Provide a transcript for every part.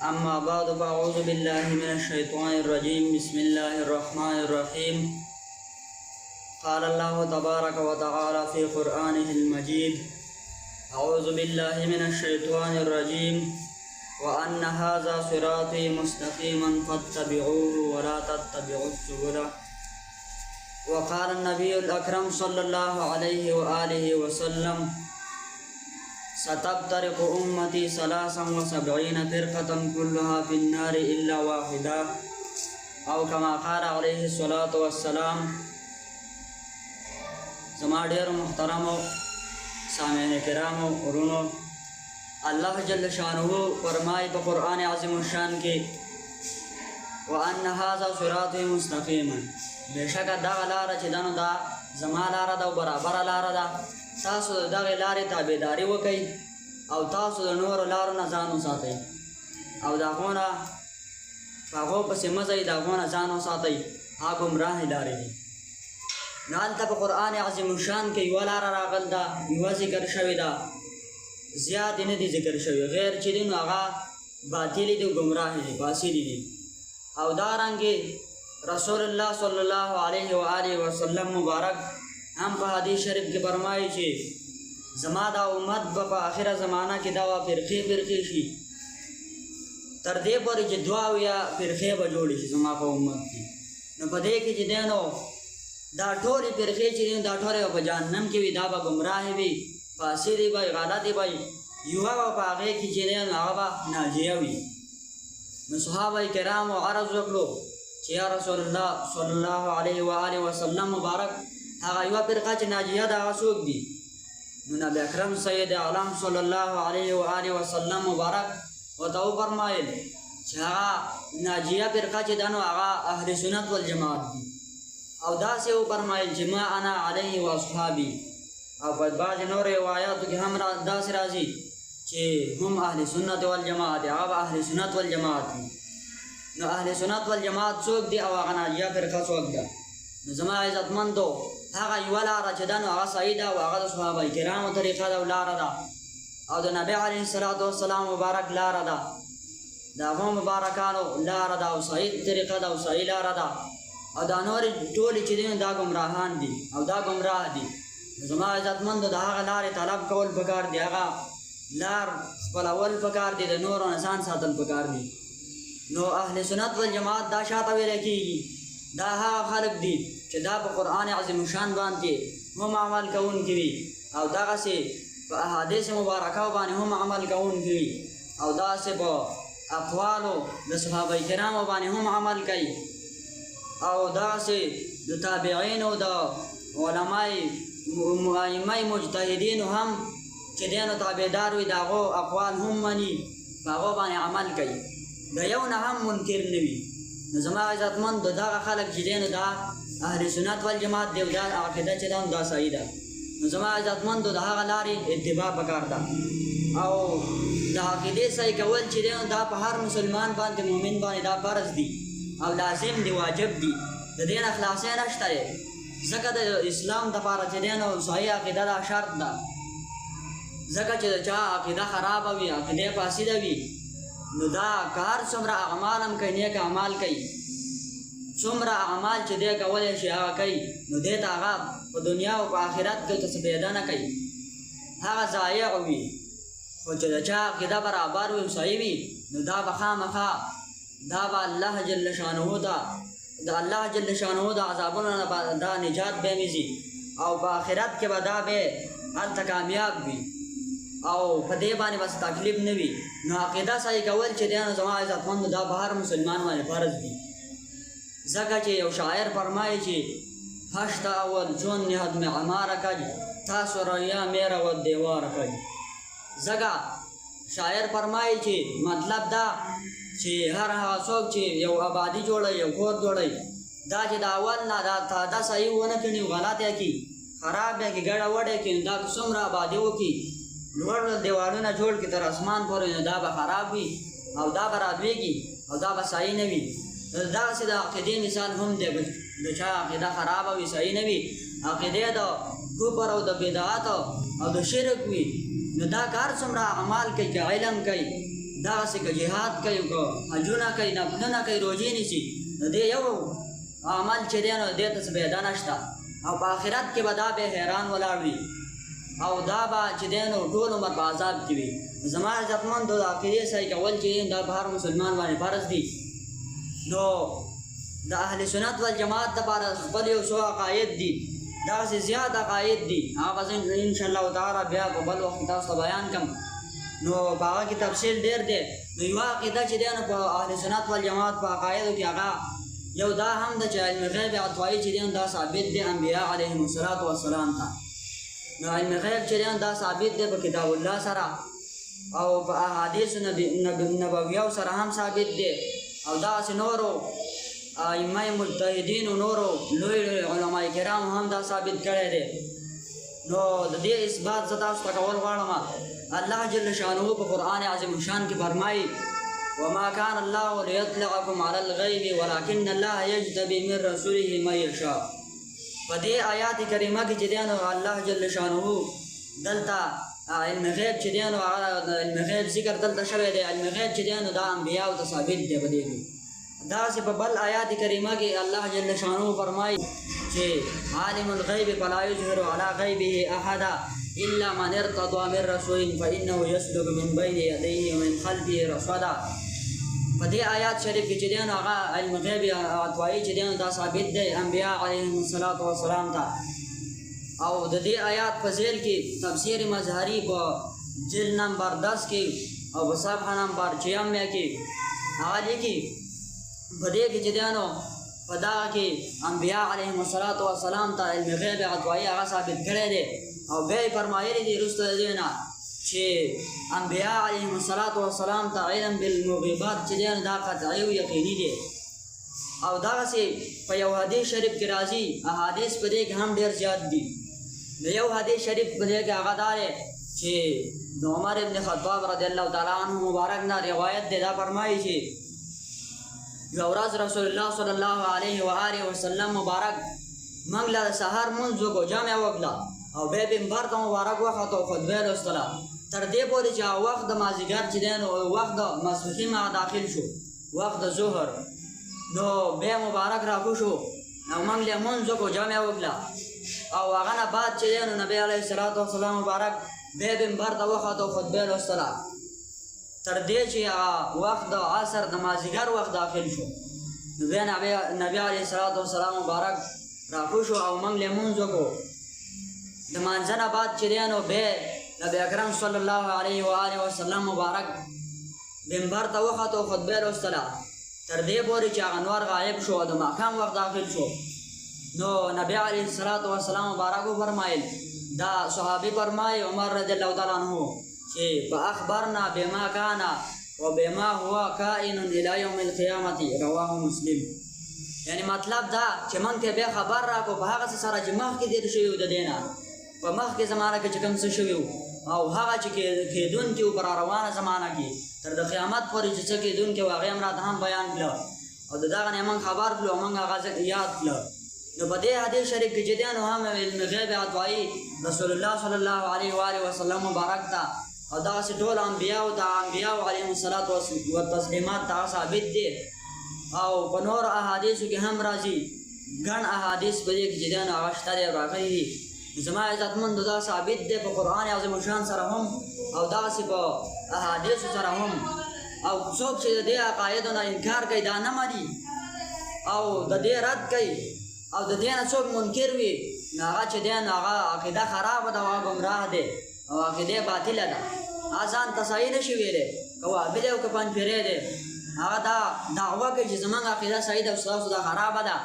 أما بعد فأعوذ بالله من الشيطان الرجيم بسم الله الرحمن الرحيم قال الله تبارك وتعالى في قرآنه المجيد أعوذ بالله من الشيطان الرجيم وأن هذا صراطي مستقيما فاتبعوه ولا تتبعوا السبل وقال النبي الأكرم صلى الله عليه وآله وسلم ستفترق أمتي 73 فرقة كلها في النار إلا واحدة أو كما قال عليه الصلاة والسلام. زما ډېر محترمو سامعین کرامو ورونو، الله جل شانه فرمایي په قرآن عظیم الشان کې وأن هذا صراطي مستقیما، بېشکه دغه لاره چې ده نو دا زما لاره ده او برابره لاره ده. تاسو د دغې لارې تابعداري وکئ او تاسو د نورو لارو نه ځان وساتئ او د هغو نه په هغو پسې مه ځئ، د هغو نه ځان وساتئ. هغه ګمراهې لارې دي. نو هلته په قرآن عظیم الشان کې یوه لاره راغل ده، یوه ذکر شوې ده، زیاتې نه دي ذکر شوي. غیر چې دي نو هغه باطلې دي او ګمراهې دي، فاسدې دي. او دارنګې رسول الله صلی الله علیه و آله وسلم مبارک هم په حدیث شریف کې فرمایي چې زما دا امت به په آخره زمانه کې دا فرقې فرقې شي، تر دې پورې چې 2 فرقې به جوړې شي زما په امت کې. نو په دې کې چې دی نو دا ټولې فرقې چې دي دا ټولې به په جهنم کې وي، دا به ګمراهې وي، فاسدې وي، غلطې وي. یوه به په هغې کې چې دی نو هغه به ناجیه وي. نو صحابه کرامو عرض وکړو چې یا رسول الله صلی الله علیه و آله وسلم مبارک هغه یوه فرقه چې ناجیه ده هغه څوک دي؟ نو نبی اکرم سید عالم صلی الله علیه و آله وسلم مبارک ورته وفرمایل چې هغه ناجیه فرقه چې ده نو هغه اهل سنت والجماعت دي. او داسې وفرمایل چې ما انا علیه و اصحابي. او په بعضې نور روایاتو کې هم داسې راځي چې هم اهل سنت والجماعت، هغه اهل سنت والجماعت دي. نو اهل سنت والجماعت څوک دي او هغه ناجیه فرقه څوک ده؟ نو زما عزتمندو هغه یوه لاره چې ده نو هغه صحیح ده او هغه د صحابه کرامو طریقه ده او لاره ده او د نبي علیه الصلاة والسلام مبارک لاره ده، د هغو مبارکانو لاره ده او صحیح طریقه ده او صحیح لاره ده. او دا نورې ټولې چې دي نو دا ګمراهان دي او دا ګمراه دي. زما عزتمندو د هغه لارې طلب کول پکار دي، هغه لار خپلول پکار دي، د نورو نه ځان ساتل پکار دي. نو اهل سنت والجماعت دا شاته ویلی کېږي، دا هغه خلک دي چې دا په قرآن عظیم الشان باندې هم عمل کوونکي وي او دغسې په احادیث مبارکو باندې هم عمل کوونکي وي او داسې په اقوالو د صحابه کرامو باندې هم عمل کوي او داسې د تابعینو د علمای ائمه مجتهدینو هم چې دی نو تابعدار وي د هغو اقوال هم مني، په هغو باندې عمل کوي، د یو نه هم منکر نه وي. نو زما عزتمند دغه خلک چې دی نو دا اهل سنت والجماعت دی او دا عقیده چې ده نو دا صحیح ده. نو زما عزتمندو د هغه لارې اتباع پکار ده او د عقیدې صحیح کول چې دی نو دا په هر مسلمان باندې مؤمن باندې دا فرض دي او لازم دی، واجب دي، د دې نه خلاصی نشته دی. ځکه د اسلام دپاره چې دی نو صحیح عقیده دا شرط ده. ځکه چې د چا عقیده خرابه وي، عقیده فاسده وي، نو دا کار څومره اعمال هم کوي، نیک اعمال کوي، څومره اعمال چې دی کولی شي هغه کوي، نو دی ته هغه په دنیا او په آخرت کې ورته څه پیدا نه کوي، هغه ضایع وي. خو چې د چا عقیده برابر وي او صحیح وي نو دا به خامخا دا به الله جل شانه د الله جل شانه د عذابونو نه دا نجات به میځي او په آخرت کې به دا به هلته کامیاب وي او په دې باندې بس تکلیف نه وي. نو عقیده صحیح کول چې دی نو زما عزتمندو دا په هر مسلمان باندې فرض دي. ځکه چې یو شاعر فرمایي چې هشت اول چون نهد میں عماره کج تاسو ریا میرا و دیوار کج. ځکه شاعر فرمایي چې مطلب دا چې هر هغه څوک چې یو آبادي جوړوي، یو کور جوړوي، دا چې د اول نه دا صحیح ونه کړي، غلط یې کړي، خراب یې کړي، ګډه وډه یې کړي، دا څومره آبادي وکړي، لوړ دیوالونه جوړ کړي تر اسمان پورې، نو دا به خراب وي او دا به رالویږي او دا به صحیح نه وي. داسې د عقیدې مثال هم دی، د چا عقیده خرابه وي، صحیح نه وي، عقیده د کفر او د بدعت او د شرک وي، نو دا کار څومره اعمال کوي، که علم کوي، دغسې که جهاد کوي که حجونه کوي نفلونه کوي روژې نیسي نو دې یو عمل چې دی نو دې ته څه فایده نشته او په آخرت کې به دا به حیران ولاړ وي او دا به چې دی نو ټول عمر په عذاب کې وي. زما عزتمندو د عقیدې صحیح کول چې دا په هر مسلمان باندې فرض دي. نو د اهل سنت والجماعت دپاره خپل یو څو عقاید دي، دغسې زیات عقاید دي، هغه به انشاءالله تعالی بیا په بل وخت تاسو ته بیان کړم. نو په هغه کې تفصیل ډېر دی. نو یوه عقیده چې دی نو په اهل سنت والجماعت په عقایدو کې هغه یو دا هم ده چې علم غیب عطوایي چې دی نو دا ثابت دی انبیا علیهم السلام ته. نو علم غیب چې دی نو دا ثابت دی په کتاب الله سره او په احادیث نبویو سره هم ثابت دی او داسې نورو ائمه مجتهدینو نورو لوی علما کرام هم دا ثابت کړی دی. نو د دې اثبات زه تاسو ته کول غواړم. الله جل شانه په قرآن عظیم شان کې فرمایي وما كان الله ليطلعكم على الغيب ولكن الله يجتبي من رسوله من يشاء. په دې آیات کریمه کې چې دی نو الله جل شانه دلته علم غیب چې دی نو علم غیب ذکر دلته شوی دی. علم غیب چې دی نو دا انبیاو ته ثابت دی. په دې کې داسې په بل آیات کریمه کې الله جل شانه فرمایي چې عالم الغیب فلا یظهر علی غیبه احدا الا من ارتضى من رسول فانه يسلك من بين يديه ومن خلفه رصدا. په دې آیات شریف کې چې دی نو هغه علم غیب عطوایي چې دی نو دا ثابت دی انبیا علیهم السلام ته. او د دې آیات په ذیل کې تفسیر مظهری په جلد نمبر 10 کې او په صفحه نمبر 96 کې هغه لیکي په دې کې چې دی نو په دغه کې انبیا علیهم السلام ته علم غیب عطوایي هغه ثابت کړی دی او بیا یې فرمایلي دي وروسته د دې نه چې انبیا علیهم السلام ته علم بالمغیبات چې دی نو دا قطعي او یقیني دی. او دغسې په یو حدیث شریف کې راځي احادیث په دې کې هم ډېر زیات دي. د یو حدیث شریف په دې کې هغه دا دی چې د عمر ابن خطاب رضی الله تعالی عنه مبارک نه روایت دی. دا فرمایي چې یو ورځ رسول الله صلی الله علیه و آله وسلم مبارک موږ له سهار لمونځ وکړو جامع وکړه او بیا منبر ته مبارک وخوته او خطبه یې لوستله تر دې پورې چې وخت د مازدیګر چې دی نو وخت د ماسپښین هغه داخل شو وخت د ظهر. نو بیا مبارک راکوز شو او موږ له لمونځ وکړو جامع وکړه او هغه نه بعد چې دی نو نبی علیه السلام مبارک بیا منبر ته وخوته او خطبه یې لوستله تر دې چې وخت د عصر د مازدیګر وخت داخل شو. نو بیا نبی علیه السلام مبارک راکوز شو او موږ له لمونځ وکړو. د مانځه نه بعد چې دی نو بیا نبی اکرم صلی الله علیه و آله وسلم مبارک منبر ته وخوته او خطبه یې لوستله تر دې پورې چې هغه نور غایب شو او د ماښام وخت داخل شو. نو نبی علیه السلام مبارک وفرمایل دا صحابي فرمایي عمر رضی الله تعالی عنه چې فاخبرنا بما كان وبما هو كائن الى يوم القيامه رواه مسلم. یعنی مطلب دا چې موږ ته بیا خبر راکړو په هغه څه سره چې مخکې تېر شوي وو د دې نه په مخکې زمانه کې چې کوم څه شوي وو او هغه چې کېدونکي وو په راروانه زمانه کې تر د قیامت پورې چې څه کېدونکي وو هغې هم راته هم بیان کړه او د دغه نه موږ خبر کړو او موږ هغه یاد کړه. نو په دې حدیث شریف کې چې دی نو هم علم غیب عطوایي رسول الله صلی الله علیه و آله وسلم مبارک ته او دغسې ټول انبیاو ته انبیاو علیهم التسلیمات ته ثابت دی. او په نورو احادیثو کې هم راځي ګڼ احادیث په دې کې چې دی نو هغه شته دی راغلي دي. زما عزتمندو دا ثابت دی په قرآن عظیم الشان سره هم او دغسې په احادیثو سره هم. او څوک چې د دې عقایدو نه انکار کوي دا نه مني او د دې رد کوي او د دې نه څوک منکر وي نو هغه چې دی نو هغه عقیده خرابه ده او هغه ګمراه دی او عقیده باطله ده. هغه ځان ته صحیح نشي ویلی که وهابي دی او که پنجپیری دی هغه دا دعوه کوي چې زموږ عقیده صحیح ده او ستاسو دا خرابه ده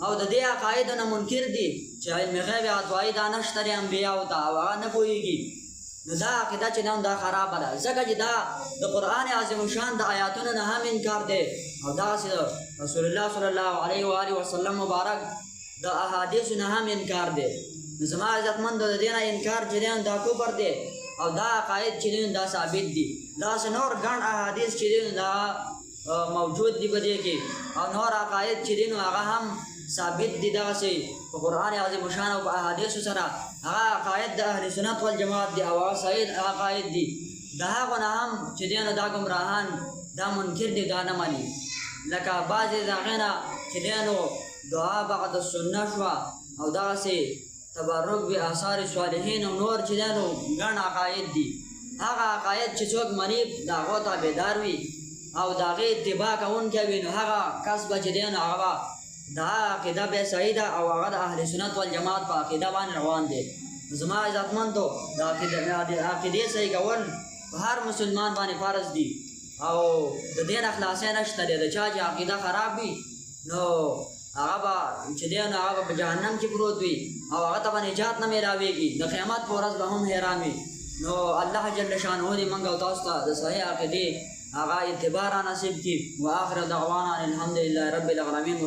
او د دې عقایدو نه منکر دي چې علم غیب عطوایي دا نشته دی انبیاو ته او هغه نه پوهېږي نو دا عقیده چې ده دا خرابه ده ځکه چې دا د قرآن عظیم الشان د آیاتونو نه هم انکار دی او داسې د رسول الله صلی الله علیه و آله وسلم مبارک د احادیثو نه هم انکار دی. نو زما عزتمندو د دې نه انکار چې دی دا کفر دی او دا عقاید چې دی دا ثابت دي. داسې نور ګڼ احادیث چې دی دا موجود دي په دې کې او نور عقاید چې دی نو هغه هم ثابت دي دغسې په قرآن عظیم الشان او په احادیثو سره هغه عقاید د اهل سنت والجماعت دي او هغه صحیح عقاید دي. د هغو نه هم چې دی نو دا ګمراهان دا منکر دي دا نه مني لکه بعضې د هغې نه چې دی نو دعا بعد السنه شوه او دغسې تبرک به آثار صالحین او نور چې دی نو ګڼ عقاید دي هغه عقاید چې څوک مني د هغو تابعدار وي او د هغې اتباع کوونکی وي نو هغه کس به چې دی نو هغه به دا عقیده بیا صحیح ده او هغه د اهل سنت والجماعت په عقیده باندې روان دی زما عزتمندو د عقیدې صحیح کول په هر مسلمان باندې فرض دي او د دې نه خلاصی نشته دی د چا چې عقیده خراب وي نو هغه به چې دی نو هغه به په جهنم کې پروت وي او هغه ته به نجات نه میلاویږي د قیامت په ورځ به هم حیران وي نو الله جل شانه دې موږ او تاسو ته د صحیح عقیدې هغه اتباع را نصیب کړي واخر دعوانا الحمدلله رب العالمین